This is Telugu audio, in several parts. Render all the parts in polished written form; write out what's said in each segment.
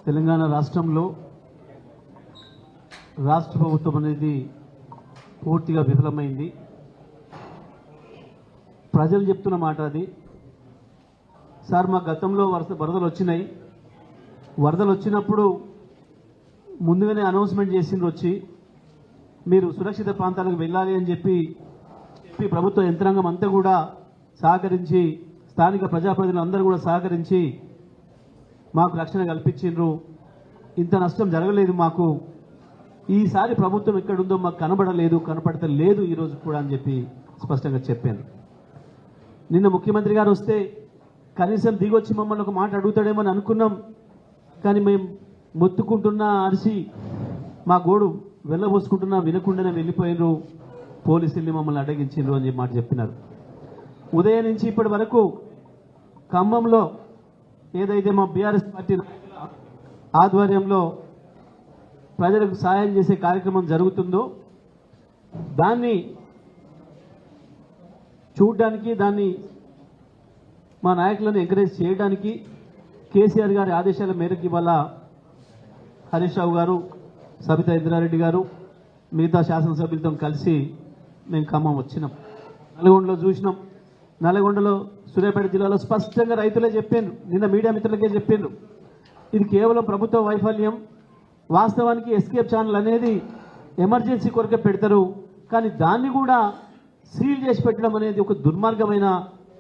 తెలంగాణ రాష్ట్రంలో రాష్ట్ర ప్రభుత్వం అనేది పూర్తిగా విఫలమైంది. ప్రజలు చెప్తున్న మాట అది. సార్ మా గతంలో వరదలు వచ్చినాయి, వరదలు వచ్చినప్పుడు ముందుగానే అనౌన్స్మెంట్ చేసిండ్రు, వచ్చి మీరు సురక్షిత ప్రాంతాలకు వెళ్ళాలి అని చెప్పి ప్రభుత్వ యంత్రాంగం అంతా కూడా సహకరించి, స్థానిక ప్రజాప్రతినిధులు అందరూ కూడా సహకరించి మాకు రక్షణ కల్పించిండ్రు. ఇంత నష్టం జరగలేదు మాకు. ఈసారి ప్రభుత్వం ఎక్కడుందో మాకు కనపడతలేదు ఈరోజు కూడా అని చెప్పి స్పష్టంగా చెప్పాను. నిన్న ముఖ్యమంత్రి గారు వస్తే కనీసం దిగొచ్చి మమ్మల్ని ఒక మాట అడుగుతాడేమో అని అనుకున్నాం. కానీ మేము మొత్తుకుంటున్నా, అరిసి మా గోడు వెళ్ళబోసుకుంటున్నా వినకుండానే వెళ్ళిపోయినరు. పోలీసుల్ని మమ్మల్ని అడ్డగించిండ్రు అని మాట చెప్పినారు. ఉదయం నుంచి ఇప్పటి వరకు ఖమ్మంలో ఏదైతే మా బీఆర్ఎస్ పార్టీ ఆధ్వర్యంలో ప్రజలకు సాయం చేసే కార్యక్రమం జరుగుతుందో దాన్ని చూడడానికి, దాన్ని మా నాయకులను ఎంకరేజ్ చేయడానికి కేసీఆర్ గారి ఆదేశాల మేరకు ఇవాళ హరీష్ రావు గారు, సబితా ఇంద్రారెడ్డి గారు, మిగతా శాసనసభ్యులతో కలిసి మేము ఖమ్మం వచ్చినాం. నల్గొండలో చూసినాం. నల్గొండలో సూర్యాపేట జిల్లాలో స్పష్టంగా రైతులే చెప్పిండ్రు, నిన్న మీడియా మిత్రులకే చెప్పిండ్రు, ఇది కేవలం ప్రభుత్వ వైఫల్యం. వాస్తవానికి ఎస్కేప్ ఛానల్ అనేది ఎమర్జెన్సీ కొరకే పెడతారు, కానీ దాన్ని కూడా సీల్ చేసి పెట్టడం అనేది ఒక దుర్మార్గమైన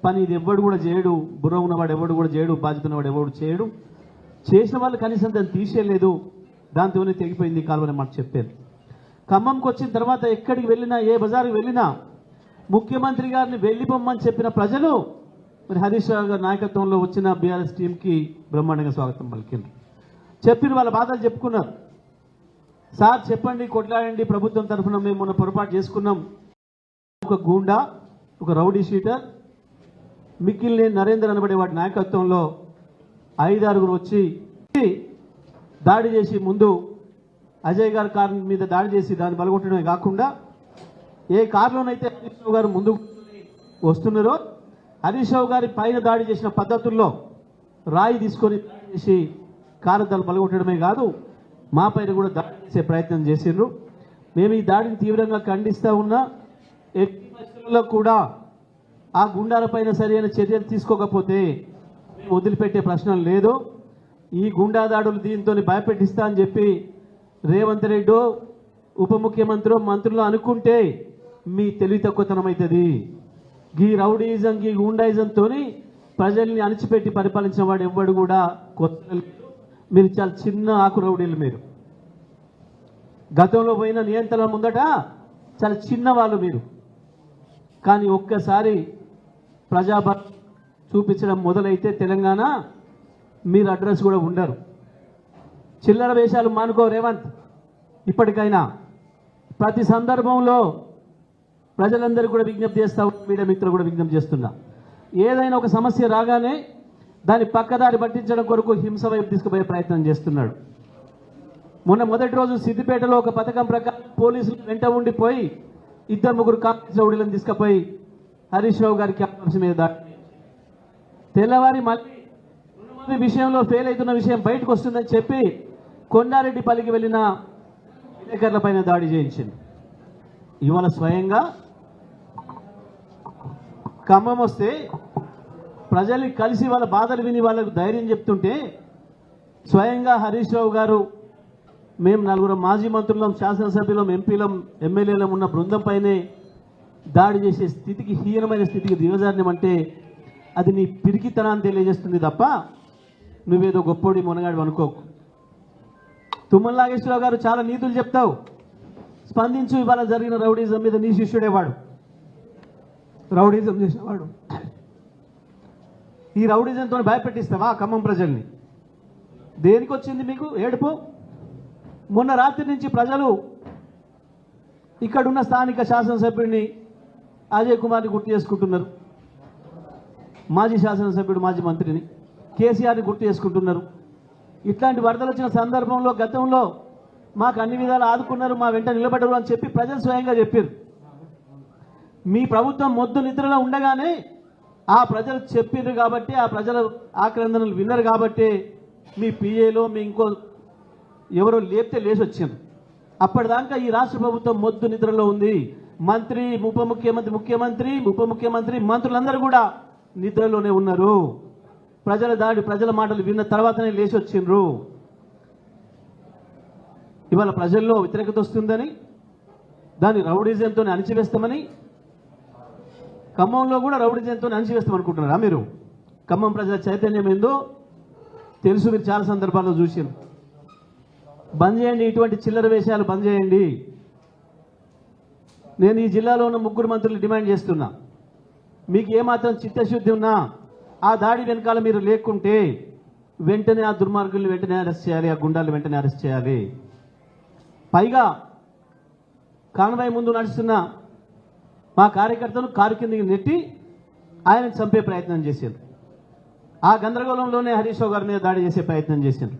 పని. ఇది ఎవడు కూడా చేయడు, బుర్ర ఉన్నవాడు ఎవడు కూడా చేయడు, బాధ్యత ఉన్నవాడు ఎవడు చేయడు. చేసిన వాళ్ళు కనీసం దాన్ని తీసేయలేదు, దాంతోనే తెగిపోయింది కాలువని మాట చెప్పారు. ఖమ్మంకి వచ్చిన తర్వాత ఎక్కడికి వెళ్ళినా, ఏ బజార్కి వెళ్ళినా ముఖ్యమంత్రి గారిని వెళ్ళిపోమ్మని చెప్పిన ప్రజలు మరి హరీష్ రావు గారి నాయకత్వంలో వచ్చిన బీఆర్ఎస్ టీంకి బ్రహ్మాండంగా స్వాగతం పలికిండ్రు. చెప్పిన వాళ్ళ బాధలు చెప్పుకున్నారు. సార్ చెప్పండి, కొట్లాడండి, ప్రభుత్వం తరఫున మేము మొన్న పొరపాటు చేసుకున్నాం. ఒక గూండా, ఒక రౌడీ షీటర్ మిక్కిలినేని నరేందర్ అనబడే వాడి నాయకత్వంలో 5-6 వచ్చి దాడి చేసి, ముందు అజయ్ గారి కారు మీద దాడి చేసి దాన్ని బలగొట్టడమే కాకుండా ఏ కారులోనైతే హరీష్ రావు గారు ముందు వస్తున్నారో హరీష్ రావు గారి పైన దాడి చేసిన పద్ధతుల్లో రాయి తీసుకొని దాడి చేసి కారు దాన్ని బలగొట్టడమే కాదు, మా పైన కూడా దాడి చేసే ప్రయత్నం చేసిండ్రు. మేము ఈ దాడిని తీవ్రంగా ఖండిస్తూ ఉన్నా. ఎట్టి పరిస్థితుల్లో కూడా ఆ గుండాలపైన సరైన చర్యలు తీసుకోకపోతే వదిలిపెట్టే ప్రశ్న లేదు. ఈ గుండా దాడులు దీంతో భయపెట్టిస్తా అని చెప్పి రేవంత్ రెడ్డి ఉప ముఖ్యమంత్రి మంత్రులు అనుకుంటే మీ తెలివి తక్కువతనం అవుతుంది. ఈ రౌడీయిజం, ఈ గుండాయిజంతో ప్రజల్ని అణిచిపెట్టి పరిపాలించిన వాడు ఎవ్వడు కూడా కొత్త. మీరు చాలా చిన్న ఆకు రౌడీలు. మీరు గతంలో పోయిన నియంత్రణ ముందట చాలా చిన్న వాళ్ళు మీరు. కానీ ఒక్కసారి ప్రజాబలం చూపించడం మొదలైతే తెలంగాణ మీరు అడ్రస్ కూడా ఉండరు. చిల్లర వేషాలు మానుకో రేవంత్. ఇప్పటికైనా ప్రతి సందర్భంలో ప్రజలందరూ కూడా విజ్ఞప్తి చేస్తా, మీడియా మిత్రులు కూడా విజ్ఞప్తి చేస్తున్నా, ఏదైనా ఒక సమస్య రాగానే దాన్ని పక్కదారి పట్టించడం కొరకు హింస వైపు తీసుకుపోయే ప్రయత్నం చేస్తున్నాడు. మొన్న మొదటి రోజు సిద్దిపేటలో ఒక పథకం ప్రకారం పోలీసులు వెంట ఉండిపోయి 2-3 కాంగ్రెస్ రౌడీలను తీసుకుపోయి హరీష్ రావు గారికి ఆఫీసు మీద దాడి. తెల్లవారి మళ్ళీ రుణమాఫీ విషయంలో ఫెయిల్ అవుతున్న విషయం బయటకు వస్తుందని చెప్పి కొండారెడ్డిపల్లికి వెళ్ళిన విలేకరుల పైన దాడి చేయించింది. ఇవాళ స్వయంగా ఖమ్మం వస్తే ప్రజల్ని కలిసి వాళ్ళ బాధలు విని వాళ్ళకు ధైర్యం చెప్తుంటే స్వయంగా హరీష్ రావు గారు, మేము 4 మాజీ మంత్రులం, శాసనసభ్యులం, ఎంపీలం, ఎమ్మెల్యేలం ఉన్న బృందం పైనే దాడి చేసే స్థితికి, హీనమైన స్థితికి దిగజారినమంటే అది నీ పిరికితనాన్ని తెలియజేస్తుంది తప్ప నువ్వేదో గొప్పోడి మొనగాడు అనుకోకు. తుమ్మల నాగేశ్వరరావు గారు చాలా నీతులు చెప్తావు, స్పందించు. ఇవాళ జరిగిన రౌడీజం మీద నీ శిష్యుడేవాడు, రౌడీజం చేసినవాడు. ఈ రౌడీజంతో భయపెట్టిస్తావా ఖమ్మం ప్రజల్ని? దేనికి వచ్చింది మీకు ఏడుపు? మొన్న రాత్రి నుంచి ప్రజలు ఇక్కడున్న స్థానిక శాసనసభ్యుడిని అజయ్ కుమార్ని గుర్తు చేసుకుంటున్నారు, మాజీ శాసనసభ్యుడు, మాజీ మంత్రిని కేసీఆర్ని గుర్తు చేసుకుంటున్నారు. ఇట్లాంటి వరదలు వచ్చిన సందర్భంలో గతంలో మాకు అన్ని విధాలు ఆదుకున్నారు, మా వెంట నిలబడరు అని చెప్పి ప్రజలు స్వయంగా చెప్పారు. మీ ప్రభుత్వం మొద్దు నిద్రలో ఉండగానే ఆ ప్రజలు చెప్పిండ్రు కాబట్టి, ఆ ప్రజల ఆక్రందనలు విన్నారు కాబట్టి మీ పిఏలో మీ ఇంకో ఎవరో లేపితే లేచి వచ్చాం. అప్పటిదాకా ఈ రాష్ట్ర ప్రభుత్వం మొద్దు నిద్రలో ఉంది. మంత్రి, ఉప ముఖ్యమంత్రి, మంత్రులందరూ కూడా నిద్రలోనే ఉన్నారు. ప్రజల దాడి, ప్రజల మాటలు విన్న తర్వాతనే లేచి వచ్చిండ్రు. ఇవాళ ప్రజల్లో వ్యతిరేకత వస్తుందని, దాన్ని రౌడీజంతో అణిచివేస్తామని, ఖమ్మంలో కూడా రౌడీజంతో అణిచివేస్తామనుకుంటున్నారా మీరు? ఖమ్మం ప్రజల చైతన్యం ఏందో తెలుసు, మీరు చాలా సందర్భాల్లో చూసారు. బంద్ చేయండి, ఇటువంటి చిల్లర వేషాలు బంద్ చేయండి. నేను ఈ జిల్లాలో ఉన్న 3 మంత్రులు డిమాండ్ చేస్తున్నా, మీకు ఏమాత్రం చిత్తశుద్ధి ఉన్నా ఆ దాడి వెనకాల మీరు లేకుంటే వెంటనే ఆ దుర్మార్గుల్ని వెంటనే అరెస్ట్ చేయాలి, ఆ గుండాలను వెంటనే అరెస్ట్ చేయాలి. పైగా కాన్వాయ్ ముందు నడుస్తున్న మా కార్యకర్తను కారు కిందకి నెట్టి ఆయనకు చంపే ప్రయత్నం చేశారు. ఆ గందరగోళంలోనే హరీష్ రావు గారి మీద దాడి చేసే ప్రయత్నం చేశారు.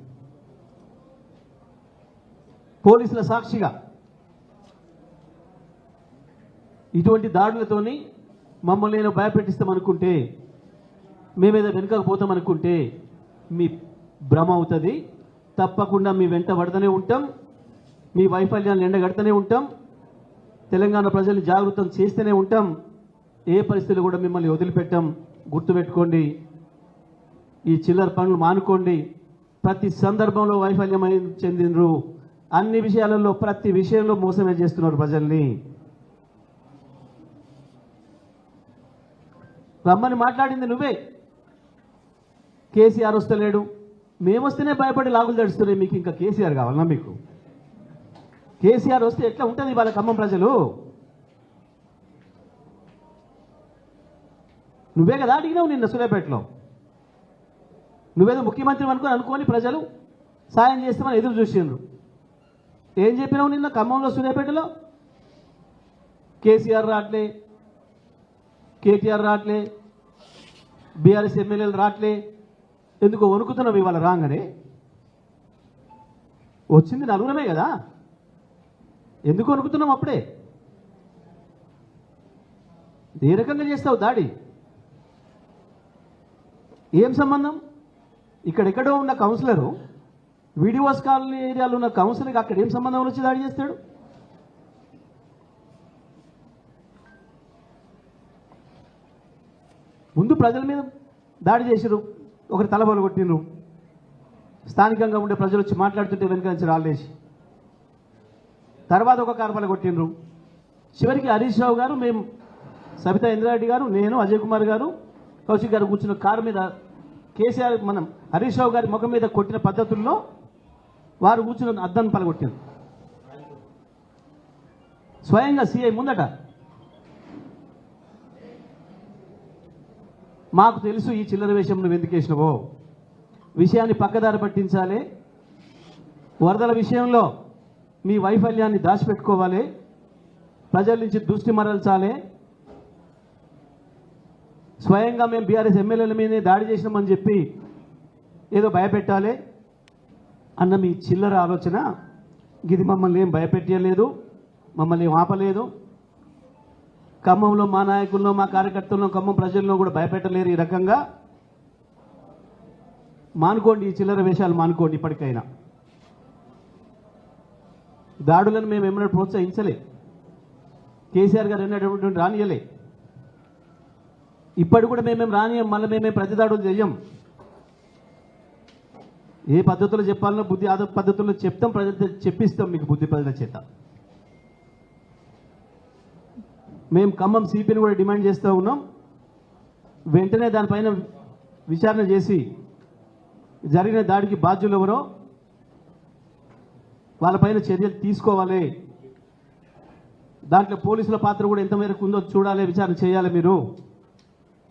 పోలీసుల సాక్షిగా ఇటువంటి దాడులతోని మమ్మల్ని నేను భయపెట్టిస్తామనుకుంటే, మేమేదో వెనుకకు పోతామనుకుంటే మీ భ్రమ అవుతుంది. తప్పకుండా మీ వెంట పడుతూనే ఉంటాం, మీ వైఫల్యాన్ని ఎండగడుతూనే ఉంటాం, తెలంగాణ ప్రజల్ని జాగృతం చేస్తూనే ఉంటాం. ఏ పరిస్థితులు కూడా మిమ్మల్ని వదిలిపెట్టాం. గుర్తుపెట్టుకోండి, ఈ చిల్లర పనులు మానుకోండి. ప్రతి సందర్భంలో వైఫల్యం చెందినరు, అన్ని విషయాలలో ప్రతి విషయంలో మోసమే చేస్తున్నారు ప్రజల్ని. రమ్మని మాట్లాడింది నువ్వే. కేసీఆర్ వస్తలేడు, మేమొస్తేనే భయపడి లాగులు తడుస్తున్నాయి. మీకు ఇంకా కేసీఆర్ కావాలన్నా? మీకు కేసీఆర్ వస్తే ఎట్లా ఉంటుంది వాళ్ళ ఖమ్మం ప్రజలు? నువ్వే కదా అడిగినావు నిన్న సూర్యాపేటలో. నువ్వేదో ముఖ్యమంత్రి అనుకోని ప్రజలు సాయం చేస్తామని ఎదురు చూసిండ్రు. ఏం చెప్పినావు నిన్న ఖమ్మంలో సూర్యాపేటలో? కేసీఆర్ రాట్లే, కేటీఆర్ రాట్లే, బీఆర్ఎస్ ఎమ్మెల్యేలు రాట్లే, ఎందుకు వణుకుతున్నావు ఇవాళ రాగానే? వచ్చింది నలుగురమే కదా, ఎందుకు వణుకుతున్నావు అప్పుడే? ఏ రకంగా చేస్తావు దాడి? ఏం సంబంధం? ఇక్కడెక్కడో ఉన్న కౌన్సిలరు, వీడియోస్ కాలనీ ఏరియాలో ఉన్న కౌన్సిలర్కి అక్కడ ఏం సంబంధం వచ్చి దాడి చేస్తాడు? ముందు ప్రజల మీద దాడి చేసిరు, ఒకరి తలబలు కొట్టినరు. స్థానికంగా ఉండే ప్రజలు వచ్చి మాట్లాడుతుంటే వెనుక నుంచి రాళ్ళేసి, తర్వాత ఒక కార్పల కొట్టినరు. చివరికి హరీష్ రావు గారు, మేము సబితా ఇంద్రారెడ్డి గారు, నేను, అజయ్ కుమార్ గారు, కౌశిక్ గారు కూర్చున్న కారు మీద కేసీఆర్ మనం హరీష్ రావు గారి ముఖం మీద కొట్టిన పద్ధతుల్లో వారు కూర్చున్న అద్దాన్ని పలగొట్టారు. స్వయంగా సిఐ ముందట. మాకు తెలుసు ఈ చిల్లర వేషం నువ్వు ఎందుకు వేసినవో. విషయాన్ని పక్కదారి పట్టించాలి. వరదల విషయంలో మీ వైఫల్యాన్ని దాచిపెట్టుకోవాలి. ప్రజల నుంచి దృష్టి మరల్చాలి. స్వయంగా మేము బీఆర్ఎస్ ఎమ్మెల్యేల మీదే దాడి చేసినామని చెప్పి ఏదో భయపెట్టాలి అన్న మీ చిల్లర ఆలోచన ఇది మమ్మల్ని ఏం భయపెట్టలేదు, మమ్మల్ని ఏం ఆపలేదు. ఖమ్మంలో మా నాయకుల్లో, మా కార్యకర్తల్లో, ఖమ్మం ప్రజల్లో కూడా భయపెట్టలేరు. ఈ రకంగా మానుకోండి, ఈ చిల్లర వేషాలు మానుకోండి. ఇప్పటికైనా దాడులను మేము ఏమైనా ప్రోత్సహించలే, కేసీఆర్ గారు అన్నటువంటి రానియలే. ఇప్పటి కూడా మేమేం రానియం, మళ్ళీ మేమేం ప్రతిదాడులు చెయ్యం. ఏ పద్ధతులు చెప్పాలనో బుద్ధి ఆ పద్ధతుల్లో చెప్తాం, ప్రజలతో చెప్పిస్తాం మీకు బుద్ధి ప్రజల చేత. మేము ఖమ్మం సిపిని కూడా డిమాండ్ చేస్తూ ఉన్నాం, వెంటనే దానిపైన విచారణ చేసి జరిగిన దాడికి బాధ్యులు ఎవరో వాళ్ళపైన చర్యలు తీసుకోవాలి. దాంట్లో పోలీసుల పాత్ర కూడా ఎంత మేరకు ఉందో చూడాలి, విచారణ చేయాలి. మీరు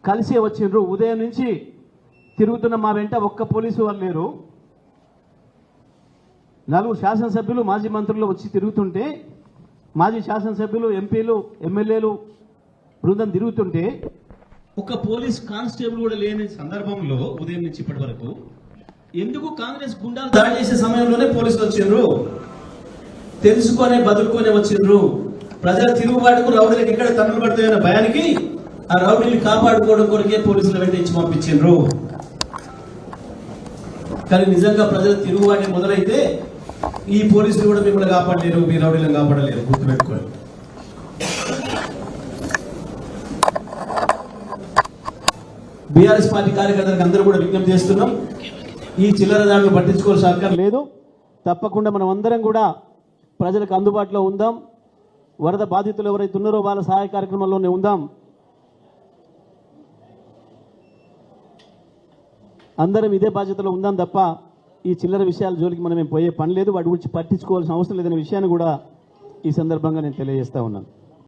కలిసే వచ్చిండ్రు, ఉదయం నుంచి తిరుగుతున్న మా వెంట ఒక్క పోలీసు వాళ్ళు లేరు. 4 శాసనసభ్యులు, మాజీ మంత్రులు వచ్చి తిరుగుతుంటే, మాజీ శాసనసభ్యులు, ఎంపీలు, ఎమ్మెల్యేలు బృందం తిరుగుతుంటే ఒక్క పోలీస్ కానిస్టేబుల్ కూడా లేని సందర్భంలో ఉదయం నుంచి ఇప్పటి వరకు ఎందుకు కాంగ్రెస్ గుండాలు దాడి చేసే సమయంలోనే పోలీసులు వచ్చిండ్రు? తెలుసుకొనే బదులుకొనే వచ్చిండ్రు. ప్రజల తిరుగుబాటుకు రౌడీలకు ఎక్కడ తన్నులు పడుతాయన్న భయానికి ఆ రౌడీని కాపాడుకోవడం కొరకే పోలీసులు వెంట ఇచ్చి పంపించిండ్రు. కానీ నిజంగా ప్రజల తిరుగుబాటు మొదలైతే ఈ పోలీసులు కూడా మిమ్మల్ని కాపాడలేరు, మీ రౌడీలను కాపాడలేరు, గుర్తుపెట్టుకోండి. బీఆర్ఎస్ పార్టీ కార్యకర్తలకు అందరూ కూడా విజ్ఞప్తి చేస్తున్నాం, ఈ చిల్లర దాడులు పట్టించుకోవాల్సిన అవసరం లేదు. తప్పకుండా మనం అందరం కూడా ప్రజలకు అందుబాటులో ఉందాం. వరద బాధితులు ఎవరైతే ఉన్నారో వాళ్ళ సహాయ కార్యక్రమంలోనే ఉందాం. అందరం ఇదే బాధ్యతలో ఉందాం తప్ప ఈ చిల్లర విషయాల జోలికి మనం ఏం పోయే పని లేదు. వాటి గురించి పట్టించుకోవాల్సిన అవసరం లేదనే విషయాన్ని కూడా ఈ సందర్భంగా నేను తెలియజేస్తా ఉన్నాను.